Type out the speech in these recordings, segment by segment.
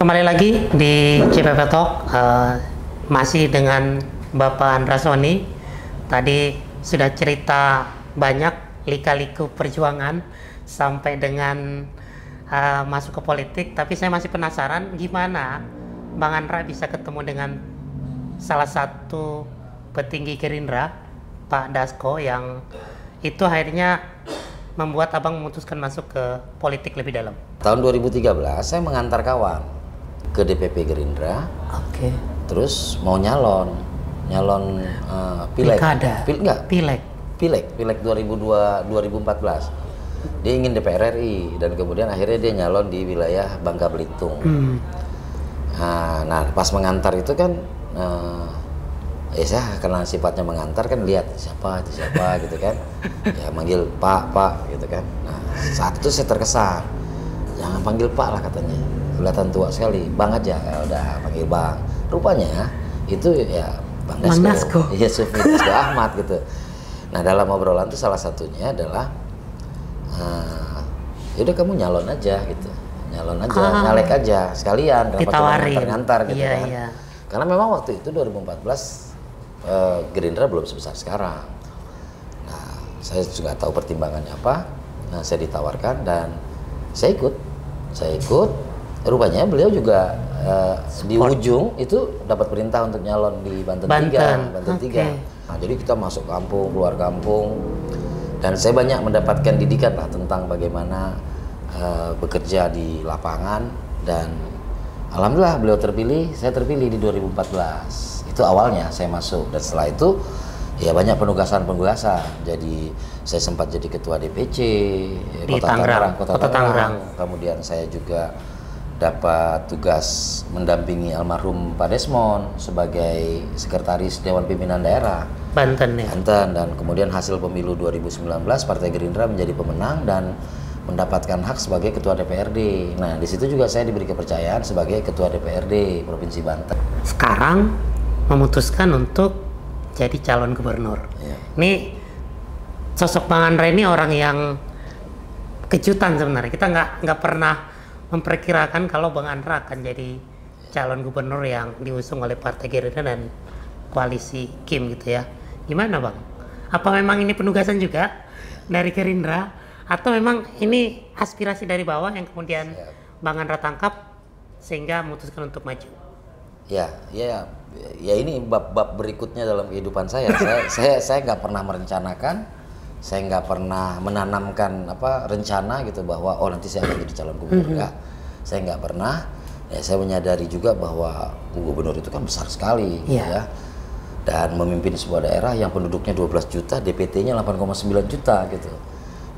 Kembali lagi di CPP Talk, masih dengan Bapak Andra Soni. Tadi sudah cerita banyak lika-liku perjuangan sampai dengan masuk ke politik, tapi saya masih penasaran gimana Bang Andra bisa ketemu dengan salah satu petinggi Gerindra, Pak Dasko, yang itu akhirnya membuat Abang memutuskan masuk ke politik lebih dalam. Tahun 2013 saya mengantar kawan ke DPP Gerindra. Oke. Terus mau nyalon pileg. Pilkada. Pileg 2014. Dia ingin DPR RI dan kemudian akhirnya dia nyalon di wilayah Bangka Belitung. Nah, pas mengantar itu kan saya karena sifatnya mengantar kan lihat siapa gitu kan. Ya manggil Pak gitu kan. Nah, saat itu saya terkesan. Jangan panggil Pak lah katanya. Kelihatan tua sekali. Bang aja. Ya udah panggil Bang. Rupanya itu ya Bang Dasko. Iya, Sufmi Dasko Ahmad gitu. Nah, dalam obrolan itu salah satunya adalah yaudah kamu nyalon aja gitu. Nyalek aja sekalian ngantar gitu kan. Iya. Karena memang waktu itu 2014 Gerindra belum sebesar sekarang. Nah, saya juga tahu pertimbangannya apa. Nah, saya ditawarkan dan saya ikut. Rupanya beliau juga di ujung itu dapat perintah untuk nyalon di Banten 3. Nah, jadi kita masuk kampung, keluar kampung, dan saya banyak mendapatkan didikan lah tentang bagaimana bekerja di lapangan, dan alhamdulillah beliau terpilih, saya terpilih di 2014. Itu awalnya saya masuk, dan setelah itu ya banyak penugasan. Jadi saya sempat jadi ketua DPC di Kota Tangerang. Kemudian saya juga dapat tugas mendampingi almarhum Pak Desmond sebagai sekretaris Dewan Pimpinan Daerah Banten ya. Dan kemudian hasil pemilu 2019 Partai Gerindra menjadi pemenang dan mendapatkan hak sebagai ketua DPRD. Nah, di situ juga saya diberi kepercayaan sebagai ketua DPRD Provinsi Banten. Sekarang memutuskan untuk jadi calon gubernur. Ya. Ini sosok Bang Andra ini orang yang kejutan sebenarnya. Kita nggak pernah memperkirakan kalau Bang Andra akan jadi calon gubernur yang diusung oleh Partai Gerindra dan koalisi Kim gitu ya. Gimana Bang? Apa memang ini penugasan juga dari Gerindra atau memang ini aspirasi dari bawah yang kemudian Bang Andra tangkap sehingga memutuskan untuk maju? Ya ini bab berikutnya dalam kehidupan saya. Saya nggak pernah merencanakan, saya nggak pernah menanamkan rencana gitu bahwa nanti saya akan jadi calon gubernur. Enggak, saya nggak pernah. Ya, saya menyadari juga bahwa gubernur itu kan besar sekali, ya. Dan memimpin sebuah daerah yang penduduknya 12 juta, DPT-nya 8,9 juta gitu,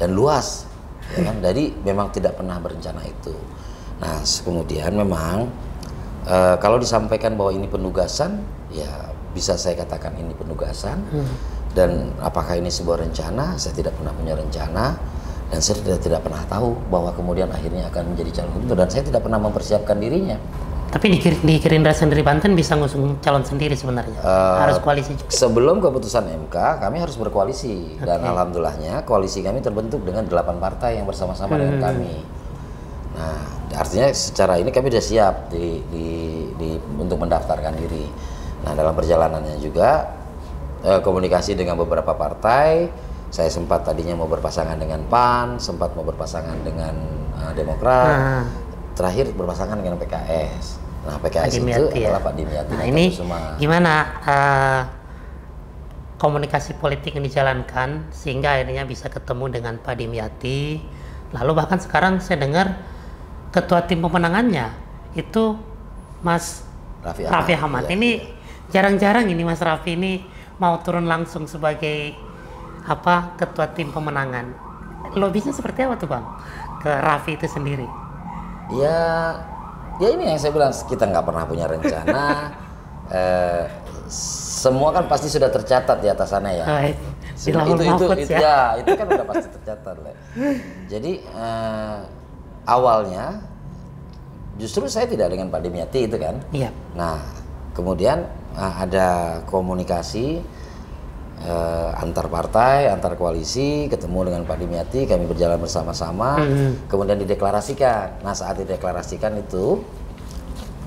dan luas, ya kan. Jadi memang tidak pernah berencana itu. Nah, kemudian memang kalau disampaikan bahwa ini penugasan, ya bisa saya katakan ini penugasan. Dan apakah ini sebuah rencana? Saya tidak pernah punya rencana, dan saya tidak pernah tahu bahwa kemudian akhirnya akan menjadi calon gubernur, dan saya tidak pernah mempersiapkan dirinya. Tapi di Gerindra sendiri Banten bisa ngusung calon sendiri sebenarnya? Harus koalisi juga? Sebelum keputusan MK, kami harus berkoalisi. Dan alhamdulillahnya koalisi kami terbentuk dengan 8 partai yang bersama-sama dengan kami. Nah, artinya secara ini kami sudah siap untuk mendaftarkan diri. Nah, dalam perjalanannya juga komunikasi dengan beberapa partai. Saya sempat tadinya mau berpasangan dengan PAN, sempat mau berpasangan dengan Demokrat, terakhir berpasangan dengan PKS. Nah, PKS itu adalah Pak Dimyati. Nah, ini gimana komunikasi politik yang dijalankan sehingga akhirnya bisa ketemu dengan Pak Dimyati. Lalu bahkan sekarang saya dengar ketua tim pemenangannya itu Mas Raffi Ahmad. Ini jarang-jarang ini Mas Raffi ini mau turun langsung sebagai ketua tim pemenangan. Lobisnya seperti apa tuh Bang ke Raffi itu sendiri? Ya ini yang saya bilang, kita nggak pernah punya rencana. Semua kan pasti sudah tercatat di atas sana ya. Itu kan udah pasti tercatat lah. Jadi awalnya justru saya tidak dengan Pak Dimyati itu kan. Iya. Nah, kemudian ada komunikasi antar partai, antar koalisi, ketemu dengan Pak Dimyati, kami berjalan bersama-sama, kemudian dideklarasikan. Nah, saat dideklarasikan itu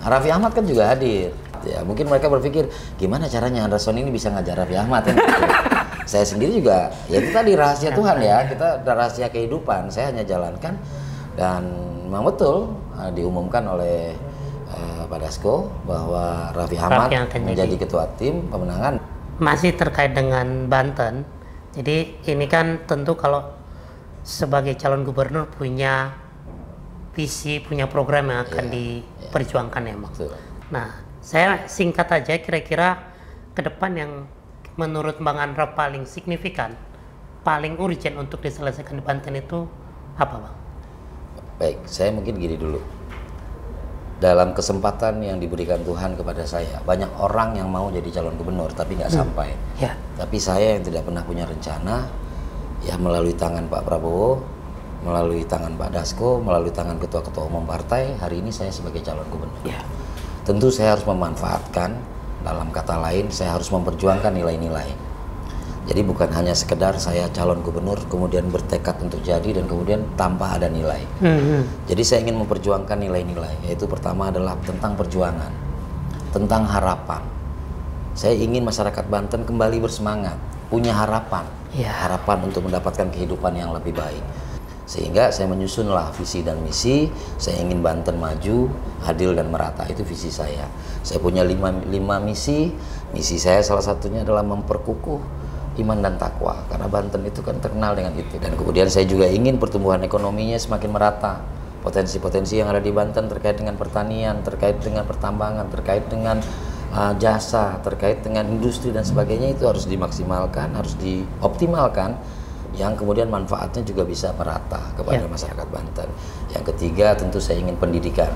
Raffi Ahmad kan juga hadir. Ya, mungkin mereka berpikir gimana caranya Anderson ini bisa ngajar Raffi Ahmad kan? Gitu. Saya sendiri juga, ya itu tadi rahasia Tuhan ya, kita rahasia kehidupan. Saya hanya jalankan dan memang betul diumumkan oleh Pak Dasko bahwa Raffi Ahmad menjadi ketua tim pemenangan. Masih terkait dengan Banten, jadi ini kan tentu kalau sebagai calon gubernur punya visi, punya program yang akan diperjuangkan ya, Bang. Nah, saya singkat aja, kira-kira ke depan yang menurut Bang Andra paling signifikan, paling urgent untuk diselesaikan di Banten itu apa, Bang? Baik, saya mungkin gini dulu. Dalam kesempatan yang diberikan Tuhan kepada saya, banyak orang yang mau jadi calon gubernur tapi nggak sampai. Ya. Tapi saya yang tidak pernah punya rencana, ya melalui tangan Pak Prabowo, melalui tangan Pak Dasko, melalui tangan ketua-ketua umum partai, hari ini saya sebagai calon gubernur. Ya. Tentu saya harus memanfaatkan, dalam kata lain, saya harus memperjuangkan nilai-nilai. Jadi bukan hanya sekedar saya calon gubernur kemudian bertekad untuk jadi dan kemudian tanpa ada nilai. Jadi saya ingin memperjuangkan nilai-nilai, yaitu pertama adalah tentang perjuangan, tentang harapan. Saya ingin masyarakat Banten kembali bersemangat, punya harapan, harapan untuk mendapatkan kehidupan yang lebih baik. Sehingga saya menyusunlah visi dan misi. Saya ingin Banten maju, adil dan merata, itu visi saya. Saya punya lima misi. Misi saya salah satunya adalah memperkukuh iman dan takwa, karena Banten itu kan terkenal dengan itu. Dan kemudian saya juga ingin pertumbuhan ekonominya semakin merata. Potensi-potensi yang ada di Banten terkait dengan pertanian, terkait dengan pertambangan, terkait dengan jasa, terkait dengan industri dan sebagainya itu harus dimaksimalkan, harus dioptimalkan, yang kemudian manfaatnya juga bisa merata kepada masyarakat Banten. Yang ketiga tentu saya ingin pendidikan.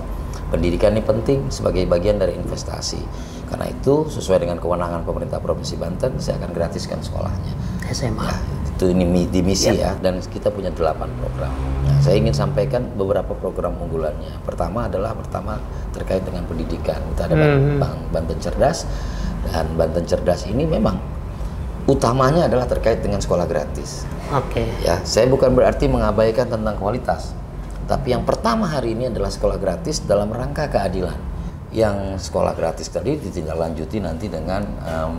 Pendidikan ini penting sebagai bagian dari investasi. Karena itu sesuai dengan kewenangan pemerintah Provinsi Banten, saya akan gratiskan sekolahnya. SMA. Ya, itu ini di misi ya, dan kita punya 8 program. Nah, saya ingin sampaikan beberapa program unggulannya. Pertama terkait dengan pendidikan. Kita ada Banten Cerdas, dan Banten Cerdas ini memang utamanya adalah terkait dengan sekolah gratis. Oke. Ya, saya bukan berarti mengabaikan tentang kualitas, tapi yang pertama hari ini adalah sekolah gratis dalam rangka keadilan. Yang sekolah gratis tadi ditindaklanjuti nanti dengan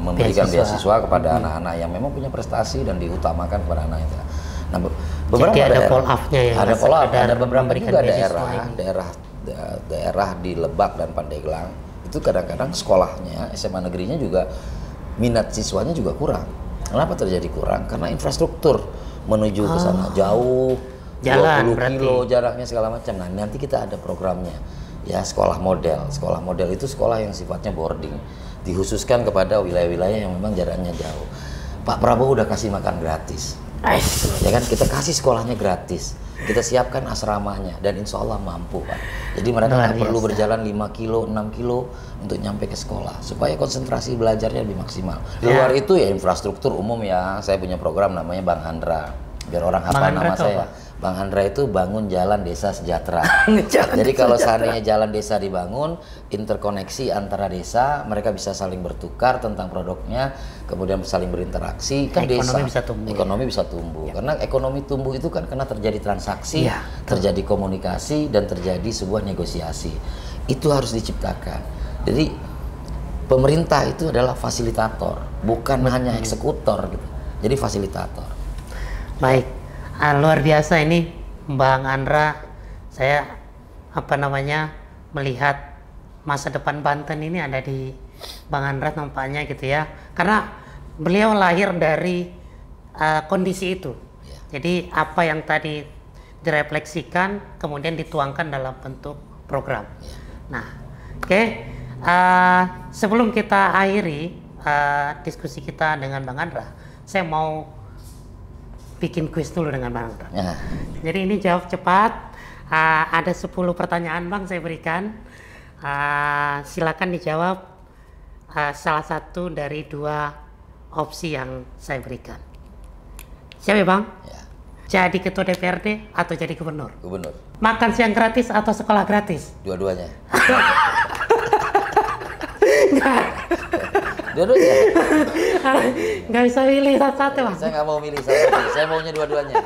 memberikan beasiswa kepada anak-anak yang memang punya prestasi dan diutamakan kepada anak itu. Nah, beberapa jadi ada follow-up-nya ya. Ada follow-up, ada beberapa juga daerah di Lebak dan Pandeglang itu kadang-kadang sekolahnya SMA negerinya juga minat siswanya juga kurang. Kenapa terjadi kurang? Karena infrastruktur menuju ke sana jauh, jalan 20 kilo jaraknya segala macam. Nah, nanti kita ada programnya. Ya, sekolah model. Sekolah model itu sekolah yang sifatnya boarding, dikhususkan kepada wilayah-wilayah yang memang jaraknya jauh. Pak Prabowo udah kasih makan gratis. Ya kan, kita kasih sekolahnya gratis. Kita siapkan asramanya dan insya Allah mampu, Pak. Jadi mereka nggak perlu berjalan 5 kilo, 6 kilo untuk nyampe ke sekolah supaya konsentrasi belajarnya lebih maksimal. Di luar itu ya infrastruktur umum ya. Saya punya program namanya Bang Handra. Biar orang hafal nama saya. Bang Handra itu bangun jalan desa sejahtera. Jadi kalau seandainya jalan desa dibangun, interkoneksi antara desa, mereka bisa saling bertukar tentang produknya, kemudian saling berinteraksi, kan ekonomi desa bisa tumbuh. Ekonomi bisa tumbuh. Karena ekonomi tumbuh itu kan karena terjadi transaksi, terjadi komunikasi dan terjadi sebuah negosiasi. Itu harus diciptakan. Jadi pemerintah itu adalah fasilitator, bukan hanya eksekutor gitu. Jadi fasilitator. Baik. Luar biasa ini Bang Andra. Saya melihat masa depan Banten ini ada di Bang Andra nampaknya gitu ya, karena beliau lahir dari kondisi itu. Jadi apa yang tadi direfleksikan kemudian dituangkan dalam bentuk program. Nah, oke. Sebelum kita akhiri diskusi kita dengan Bang Andra, saya mau bikin kuis dulu dengan Bang Andra. Jadi ini jawab cepat. Ada 10 pertanyaan Bang saya berikan. Silakan dijawab salah satu dari 2 opsi yang saya berikan. Siap ya Bang? Ya. Jadi ketua DPRD atau jadi gubernur? Gubernur. Makan siang gratis atau sekolah gratis? Dua-duanya. Dua-duanya. Nggak bisa milih satu-satu Bang. Saya nggak mau milih satu, saya maunya dua-duanya.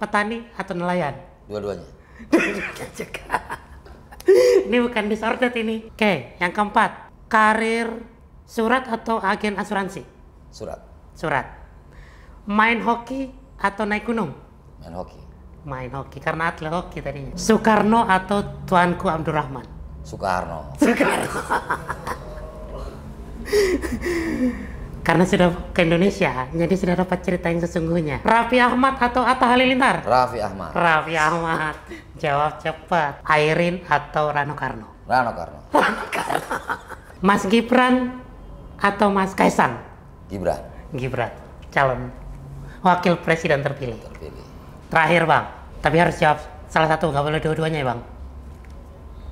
Petani atau nelayan? Dua-duanya. Ini bukan disordered ini. Oke, yang keempat, karir surat atau agen asuransi? Surat. Surat. Main hoki atau naik gunung? Main hoki. Main hoki, karena atlet hoki tadinya. Soekarno atau Tuanku Abdurrahman? Soekarno. Karena sudah ke Indonesia, jadi sudah dapat cerita yang sesungguhnya. Raffi Ahmad atau Atta Halilintar? Raffi Ahmad. Raffi Ahmad. Jawab cepat. Airin atau Rano Karno? Rano Karno. Mas Gibran atau Mas Kaisang? Gibran. Gibran, calon wakil presiden terpilih. Terpilih. Terakhir bang, tapi harus jawab salah satu, nggak boleh dua-duanya ya bang.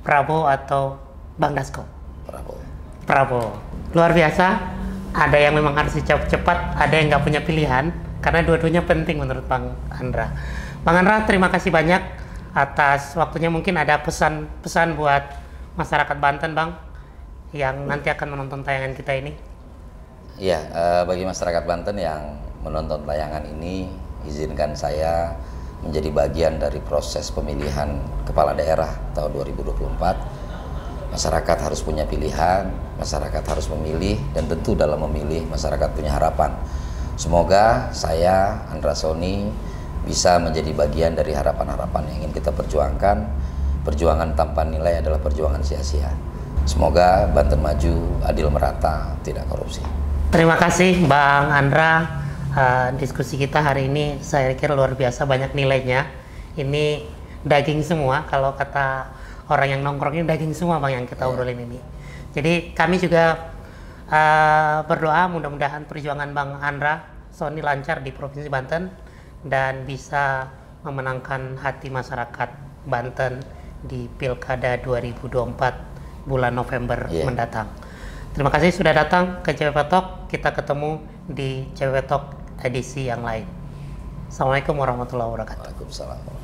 Prabowo atau Bang Dasko? Prabowo. Prabowo. Luar biasa. Ada yang memang harus dijawab cepat, ada yang nggak punya pilihan, karena dua-duanya penting menurut Bang Andra. Bang Andra, terima kasih banyak atas waktunya. Mungkin ada pesan-pesan buat masyarakat Banten, Bang, yang nanti akan menonton tayangan kita ini. Iya, bagi masyarakat Banten yang menonton tayangan ini, izinkan saya menjadi bagian dari proses pemilihan kepala daerah tahun 2024. Masyarakat harus punya pilihan, masyarakat harus memilih, dan tentu dalam memilih masyarakat punya harapan. Semoga saya, Andra Sony, bisa menjadi bagian dari harapan-harapan yang ingin kita perjuangkan. Perjuangan tanpa nilai adalah perjuangan sia-sia. Semoga Banten maju, adil merata, tidak korupsi. Terima kasih Bang Andra. Diskusi kita hari ini saya kira luar biasa, banyak nilainya. Ini daging semua, kalau kata orang yang nongkrong ini daging semua bang yang kita obrolin ini. Jadi kami juga berdoa mudah-mudahan perjuangan Bang Andra Sony lancar di Provinsi Banten dan bisa memenangkan hati masyarakat Banten di Pilkada 2024 bulan November mendatang. Terima kasih sudah datang ke CWP Talk. Kita ketemu di CWP Talk edisi yang lain. Assalamualaikum warahmatullahi wabarakatuh. Waalaikumsalam.